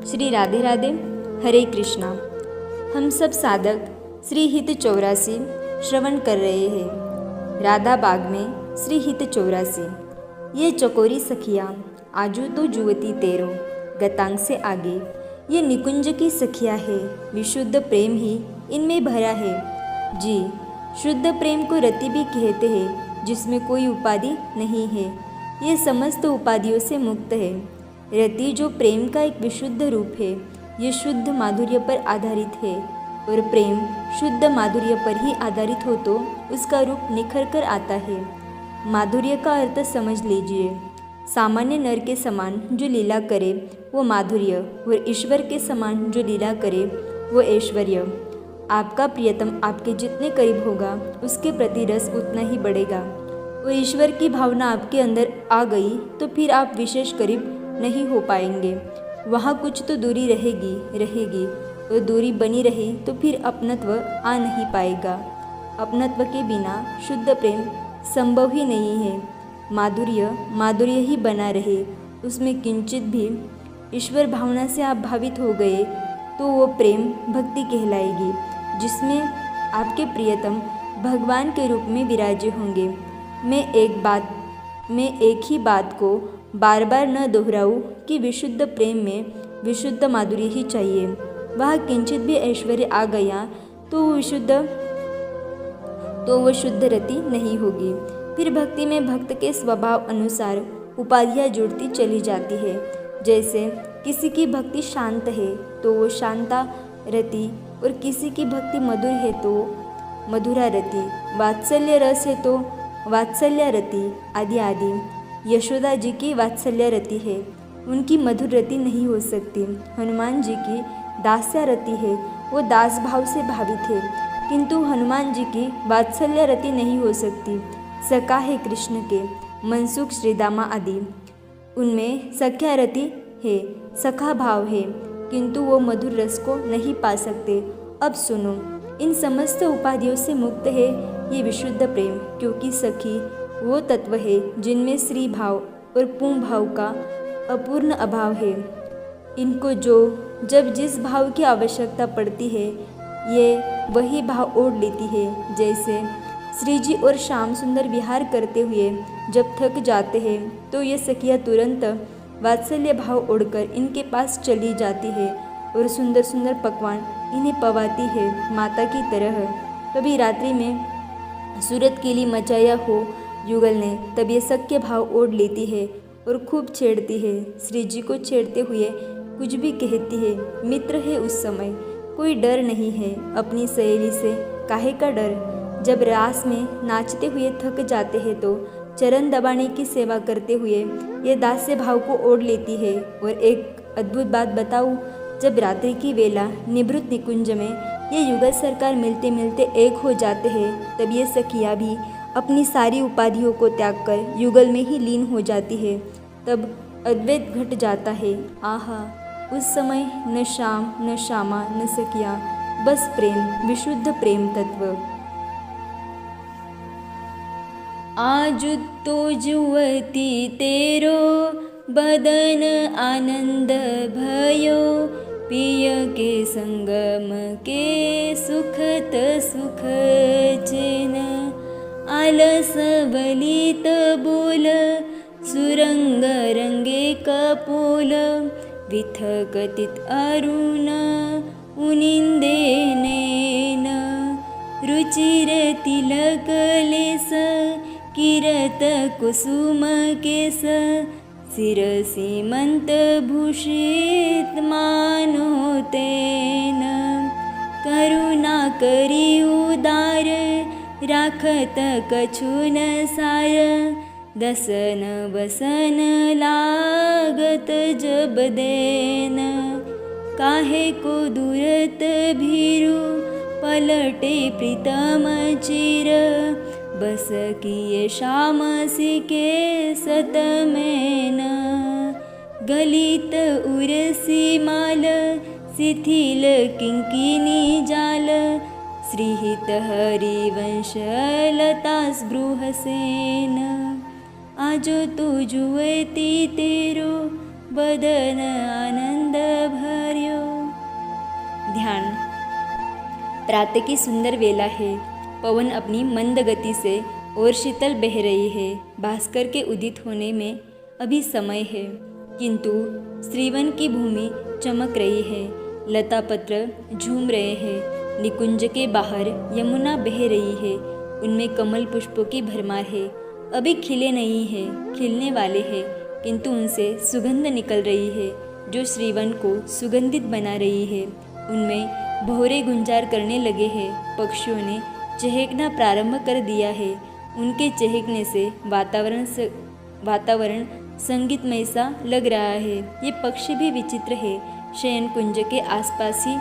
श्री राधे राधे, हरे कृष्णा। हम सब साधक श्री हित 84 श्रवण कर रहे हैं। राधा बाग में श्री हित 84। ये चकोरी सखियाँ आजू तो जुवती तेरो, गतांग से आगे। ये निकुंज की सखियाँ है, विशुद्ध प्रेम ही इनमें भरा है। जी, शुद्ध प्रेम को रति भी कहते हैं, जिसमें कोई उपाधि नहीं है। ये समस्त उपाधियों से मुक्त है। रति जो प्रेम का एक विशुद्ध रूप है, ये शुद्ध माधुर्य पर आधारित है, और प्रेम शुद्ध माधुर्य पर ही आधारित हो तो उसका रूप निखर कर आता है। माधुर्य का अर्थ समझ लीजिए। सामान्य नर के समान जो लीला करे वो माधुर्य, और ईश्वर के समान जो लीला करे वो ऐश्वर्य। आपका प्रियतम आपके जितने करीब होगा उसके प्रति रस उतना ही बढ़ेगा, और ईश्वर की भावना आपके अंदर आ गई तो फिर आप विशेष करीब नहीं हो पाएंगे। वहाँ कुछ तो दूरी रहेगी, और दूरी बनी रही तो फिर अपनत्व आ नहीं पाएगा। अपनत्व के बिना शुद्ध प्रेम संभव ही नहीं है। माधुर्य ही बना रहे, उसमें किंचित भी ईश्वर भावना से आप भावित हो गए तो वो प्रेम भक्ति कहलाएगी, जिसमें आपके प्रियतम भगवान के रूप में विराजे होंगे। मैं एक ही बात को बार बार न दोहराऊं कि विशुद्ध प्रेम में विशुद्ध माधुर्य ही चाहिए। वह किंचित भी ऐश्वर्य आ गया तो वो शुद्ध रति नहीं होगी। फिर भक्ति में भक्त के स्वभाव अनुसार उपाधियाँ जुड़ती चली जाती है। जैसे किसी की भक्ति शांत है तो वो शांता रति, और किसी की भक्ति मधुर है तो मधुरा रति, वात्सल्य रस है तो वात्सल्य रति, आदि आदि। यशोदा जी की वात्सल्य रति है, उनकी मधुर रति नहीं हो सकती। हनुमान जी की दास्य रति है, वो दास भाव से भावित है, किंतु हनुमान जी की वात्सल्य रति नहीं हो सकती। सखा है कृष्ण के, मनसुख श्रीदामा आदि, उनमें सख्या रति है, सखा भाव है, किंतु वो मधुर रस को नहीं पा सकते। अब सुनो, इन समस्त उपाधियों से मुक्त है ये विशुद्ध प्रेम, क्योंकि सखी वो तत्व है जिनमें श्री भाव और पुं भाव का अपूर्ण अभाव है। इनको जब जिस भाव की आवश्यकता पड़ती है ये वही भाव ओढ़ लेती है। जैसे श्री जी और श्याम सुंदर विहार करते हुए जब थक जाते हैं तो ये सखियाँ तुरंत वात्सल्य भाव ओढ़कर इनके पास चली जाती है और सुंदर सुंदर पकवान इन्हें पवाती है माता की तरह। कभी रात्रि में सूरत के लिए मचाया हो युगल ने, तब ये सख्य भाव ओढ़ लेती है और खूब छेड़ती है। श्री जी को छेड़ते हुए कुछ भी कहती है। मित्र है उस समय, कोई डर नहीं है अपनी सहेली से, काहे का डर। जब रास में नाचते हुए थक जाते हैं तो चरण दबाने की सेवा करते हुए ये दास्य भाव को ओढ़ लेती है। और एक अद्भुत बात बताऊँ, जब रात्रि की वेला निभृत निकुंज में ये युगल सरकार मिलते मिलते एक हो जाते हैं, तब ये सखियाँ भी अपनी सारी उपाधियों को त्याग कर युगल में ही लीन हो जाती है। तब अद्वैत घट जाता है। आहा, उस समय न श्याम न श्यामा न सखिया, बस प्रेम, विशुद्ध प्रेम तत्व। आज तो जुवती तेरो, बदन आनंद भयो, पिय के संगम के सुखत सुख चैन। आलस बलित बोल, सुरंग रंगे कपोल, विथकतित अरुण उनिंदे नैन। रुचिर तिलक लेस, किरत कुसुम केस, सिर सीमंत भूषित मानो तेन। करुणा करी उदार, राखत कछुन सार, दसन बसन लागत जब देन। काहे को दूरत भीरु, पलटे प्रीतम चिर, बस किए श्याम सिके सत में न। गलित उरसी माल, शिथिल किंकिनी जाल, श्रीहित हरिवंश लता स्पृहसेन। आजो तो जुवती तेरो, बदन आनंद भय। प्रातः की सुंदर वेला है। पवन अपनी मंद गति से और शीतल बह रही है। भास्कर के उदित होने में अभी समय है, किंतु श्रीवन की भूमि चमक रही है। लता पत्र झूम रहे हैं। निकुंज के बाहर यमुना बह रही है, उनमें कमल पुष्पों की भरमार है। अभी खिले नहीं है, खिलने वाले हैं, किंतु उनसे सुगंध निकल रही है जो श्रीवन को सुगंधित बना रही है। उनमें भौरे गुंजार करने लगे हैं। पक्षियों ने चहकना प्रारंभ कर दिया है। उनके चहकने से वातावरण संगीतमय सा लग रहा है। ये पक्षी भी विचित्र है। शयन कुंज के आसपास ही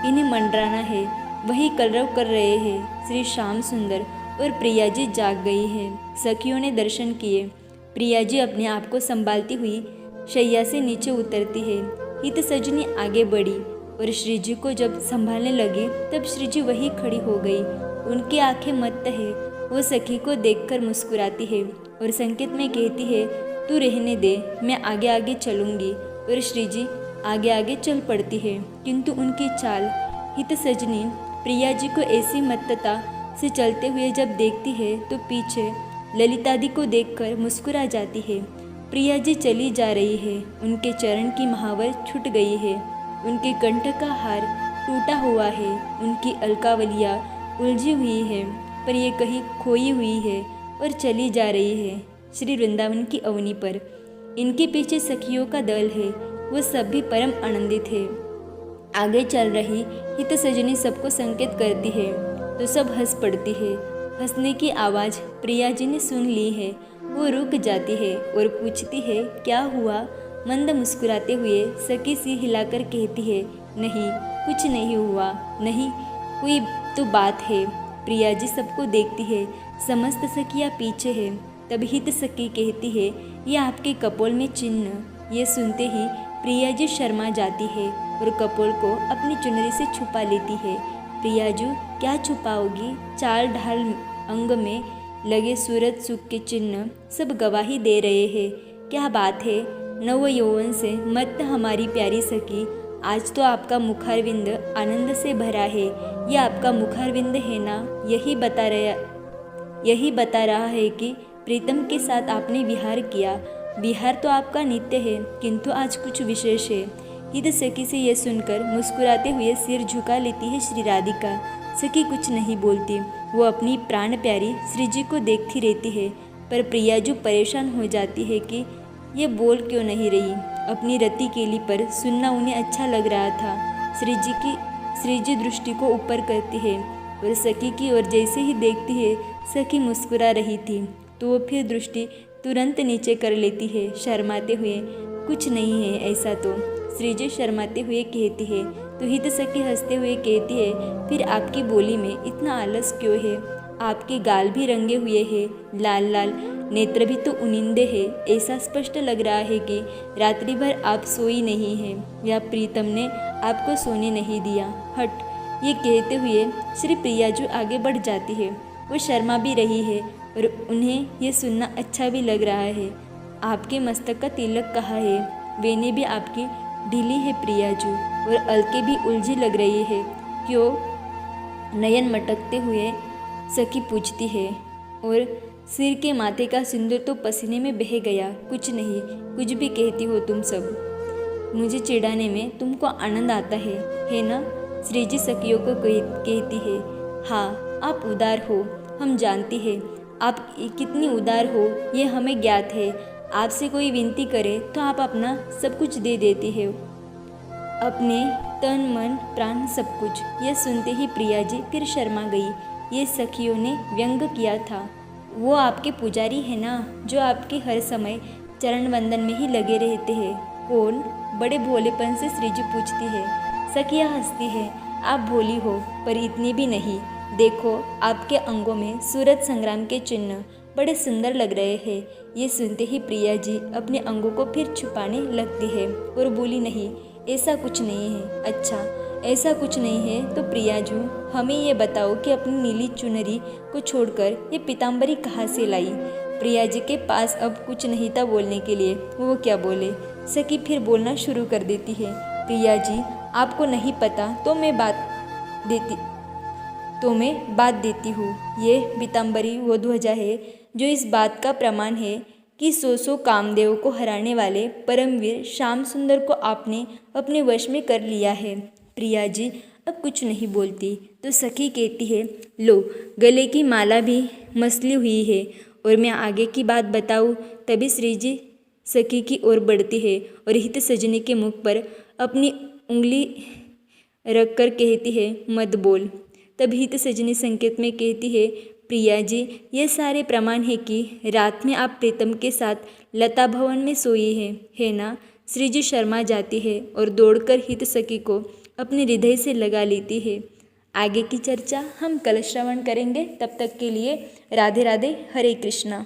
इन्हें मंडराना है। वही कलरव कर रहे हैं। श्री श्याम सुंदर और प्रिया जी जाग गई है। सखियों ने दर्शन किए। प्रिया जी अपने आप को संभालती हुई शैया से नीचे उतरती है। हित सजनी आगे बढ़ी और श्री जी को जब संभालने लगी तब श्री जी वही खड़ी हो गई। उनकी आंखें मत्त है। वो सखी को देखकर मुस्कुराती है और संकेत में कहती है, तू रहने दे, मैं आगे आगे चलूंगी। और श्री जी आगे आगे चल पड़ती है, किंतु उनकी चाल हित सजनी प्रिया जी को ऐसी मत्तता से चलते हुए जब देखती है तो पीछे ललितादि को देखकर मुस्कुरा जाती है। प्रिया जी चली जा रही है। उनके चरण की महावर छूट गई है। उनके कंठ का हार टूटा हुआ है। उनकी अलकावलियाँ उलझी हुई है, पर ये कहीं खोई हुई है और चली जा रही है श्री वृंदावन की अवनी पर। इनके पीछे सखियों का दल है। वो सब भी परम आनंदित है। आगे चल रही हित सजनी सबको संकेत करती है तो सब हंस पड़ती है। हंसने की आवाज़ प्रिया जी ने सुन ली है। वो रुक जाती है और पूछती है, क्या हुआ? मंद मुस्कुराते हुए सखी सी हिलाकर कहती है, नहीं, कुछ नहीं हुआ। नहीं, कोई तो बात है। प्रिया जी सबको देखती है। समस्त सखियाँ पीछे है। तब हित सखी कहती है, ये आपके कपोल में चिन्ह। ये सुनते ही प्रिया जी शर्मा जाती है और कपोल को अपनी चुनरी से छुपा लेती है। प्रियाजू, क्या छुपाओगी? चाल ढाल अंग में लगे सूरज सुख के चिन्ह सब गवाही दे रहे हैं। क्या बात है? नव यौवन से मत हमारी प्यारी सखी, आज तो आपका मुखारविंद आनंद से भरा है। यह आपका मुखारविंद है ना? यही बता रहा है कि प्रीतम के साथ आपने विहार किया। विहार तो आपका नित्य है, किंतु आज कुछ विशेष है। हित सखी से यह सुनकर मुस्कुराते हुए सिर झुका लेती है श्री राधिका। सखी कुछ नहीं बोलती। वो अपनी प्राण प्यारी श्री जी को देखती रहती है, पर प्रियाजू परेशान हो जाती है कि ये बोल क्यों नहीं रही। अपनी रति केली पर सुनना उन्हें अच्छा लग रहा था। श्री जी दृष्टि को ऊपर करती है और सखी की ओर जैसे ही देखती है सखी मुस्कुरा रही थी तो वो फिर दृष्टि तुरंत नीचे कर लेती है शर्माते हुए। कुछ नहीं है ऐसा तो, श्री जी शर्माते हुए कहती है। तो हित सखी हंसते हुए कहती है, फिर आपकी बोली में इतना आलस क्यों है? आपके गाल भी रंगे हुए हैं, लाल लाल, नेत्र भी तो उनिंदे हैं। ऐसा स्पष्ट लग रहा है कि रात्रि भर आप सोई नहीं हैं या प्रीतम ने आपको सोने नहीं दिया। हट, ये कहते हुए श्री प्रियाजू आगे बढ़ जाती है। वो शर्मा भी रही है और उन्हें ये सुनना अच्छा भी लग रहा है। आपके मस्तक का तिलक कहाँ है? वेने भी आपकी ढीली है प्रियाजू, और अलके भी उलझी लग रही है क्यों? नयन मटकते हुए सखी पूछती है। और सिर के माथे का सिंदूर तो पसीने में बह गया। कुछ नहीं, कुछ भी कहती हो तुम सब। मुझे चिढ़ाने में तुमको आनंद आता है ना? श्री जी सखियों को कहती है। हाँ, आप उदार हो, हम जानती हैं। आप कितनी उदार हो ये हमें ज्ञात है। आपसे कोई विनती करे तो आप अपना सब कुछ दे देती हो, अपने तन मन प्राण सब कुछ। यह सुनते ही प्रिया जी फिर शर्मा गई। ये सखियों ने व्यंग किया था। वो आपके पुजारी है ना, जो आपके हर समय चरण वंदन में ही लगे रहते हैं। कौन? बड़े भोलेपन से श्री जी पूछती है। सखियाँ हंसती है। आप भोली हो, पर इतनी भी नहीं। देखो, आपके अंगों में सूरज संग्राम के चिन्ह बड़े सुंदर लग रहे हैं। ये सुनते ही प्रिया जी अपने अंगों को फिर छुपाने लगती है और बोली, नहीं, ऐसा कुछ नहीं है। अच्छा, ऐसा कुछ नहीं है तो प्रियाजू, हमें ये बताओ कि अपनी नीली चुनरी को छोड़कर ये पीताम्बरी कहाँ से लाई? प्रिया जी के पास अब कुछ नहीं था बोलने के लिए। वो क्या बोले? सखी फिर बोलना शुरू कर देती है। प्रिया जी, आपको नहीं पता तो मैं तो मैं बात देती हूँ। ये पीताम्बरी वो ध्वजा है जो इस बात का प्रमाण है कि सौ कामदेव को हराने वाले परमवीर श्याम सुंदर को आपने अपने वश में कर लिया है। प्रिया जी अब कुछ नहीं बोलती तो सखी कहती है, लो गले की माला भी मसली हुई है और मैं आगे की बात बताऊँ। तभी श्री जी सखी की ओर बढ़ती है और हित सजनी के मुख पर अपनी उंगली रख कर कहती है, मत बोल। तब हित सजनी संकेत में कहती है, प्रिया जी ये सारे प्रमाण है कि रात में आप प्रीतम के साथ लता भवन में सोई है ना। श्री जी शर्मा जाती है और दौड़कर हित सखी को अपने हृदय से लगा लेती है। आगे की चर्चा हम कल श्रवण करेंगे। तब तक के लिए राधे राधे, हरे कृष्णा।